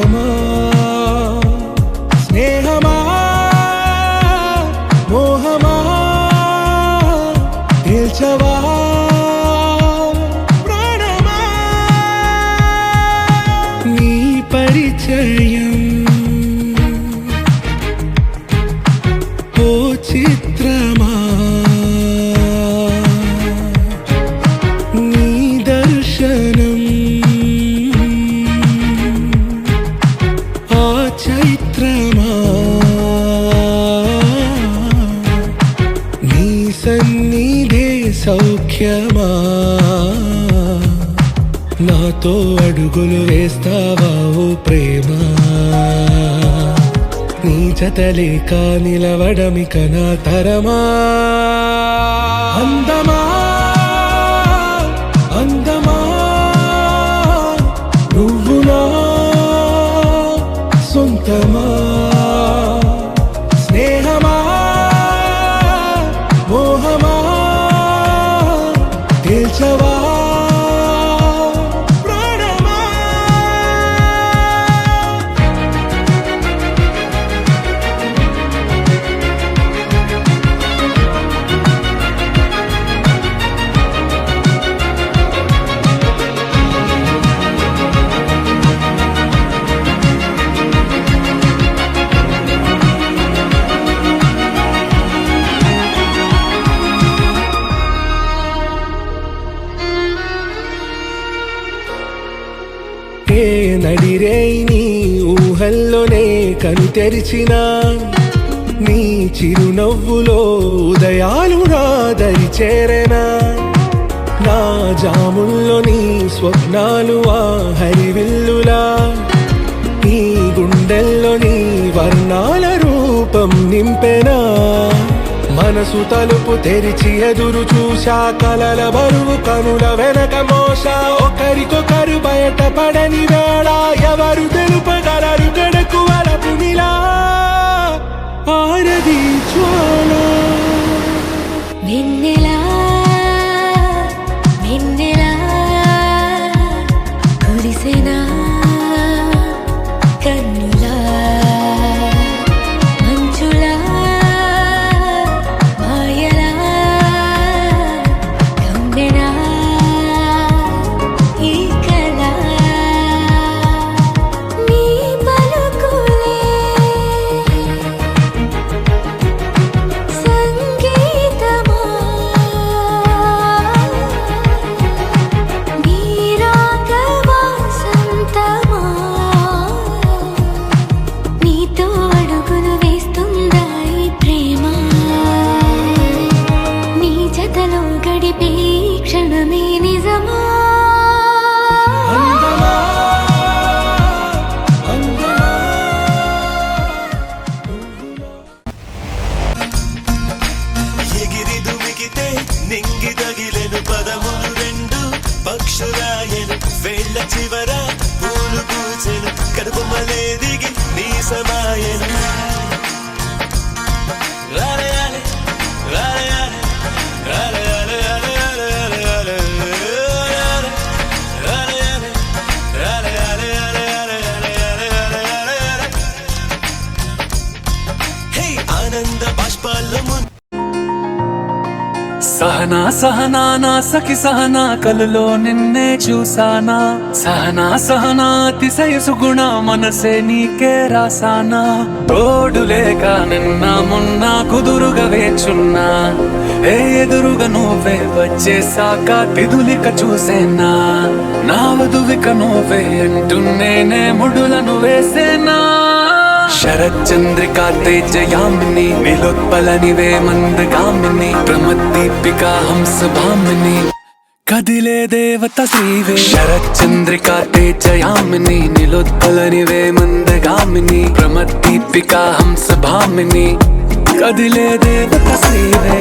ప్రాణమా స్నేహమా మోహమా తేల్చవా ప్రాణమా నీ పరిచయం ఓ చిత్రమా నీ దర్శనం ఆ చైత్రమా నీ సన్నిధే సౌఖ్యమా నాతో అడుగులు వేస్తావా ఓ ప్రేమ నీ జతలేక నిలవడమిక నా తరమా అందమా అందమా నువ్వు నా సొంతమా స్నేహమా మోహమా తేల్చవా ఏ నడిరే నీ ఊహల్లోనే కను తెరిచిన నీ చిరునవ్వులో ఉదయాలు నా దరి చేరెనా నా జాముల్లో నీ స్వప్నాలు ఆ హరివిల్లులా నీ గుండెల్లో నీ వర్ణాల రూపం నింపెనా మనసు తలుపు తెరిచి ఎదురు చూశా కలల బరువు కనుల వెనక మోసా ఒకరికొకరు బయట పడని వేళ ఎవరు తెలుపగలరు గడకు వలపు నిలా ఆరది జ్వాల వెన్నెలా వెన్నెలా కురిసెనా కన్నులా మంచులా మాయలా కమ్మెనా ఈ కళ నీ పలుకులే సంగీతమా నీ రాగవా సంతమా నీతో అడుగులు వేస్తుందా ఈ ప్రేమ నీ జతలో గడిపే ఈ క్షణమే నిజమా అందమా అందమా ఎగిరి దుమికితే నింగి తగిలెను పదములు రెండు పక్షురాయను వేళ్ళ చివర పూలు పూచెను కడుపుమలే దిగి నీ సమాయను రాలయాలే రాలయాలే రాలయాలే రాలయాలే రాలయాలే రాలయాలే రాలయాలే రాలయాలే రాలయాలే హే ఆనంద బాష్పాల్లో సహనా సహనా నా సఖి సహనా కలులో నిన్నే చూసానా సహనా సహనా అతిశయ సుగుణ మనసే నీకే రాసానా తోడు లేక నిన్న మొన్న కుదురుగా వేచున్నా ఏ ఎదురుగా నువ్వే వచ్చేసాక తిదులిక చూసేనా నా వధువిక నువ్వే అంటున్నేనే ముడులను వేసేనా శరచంద్రికా తేజయామిని నిలోత్పలనివే మందగామిని ప్రమద్దీపికా హంసభామిని కదిలే దేవత శ్రీవే శరచంద్రికా తేజయామిని నిలోత్పలనివే మందగామిని ప్రమద్దీపికా హంసభామిని కదిలే దేవత శ్రీవే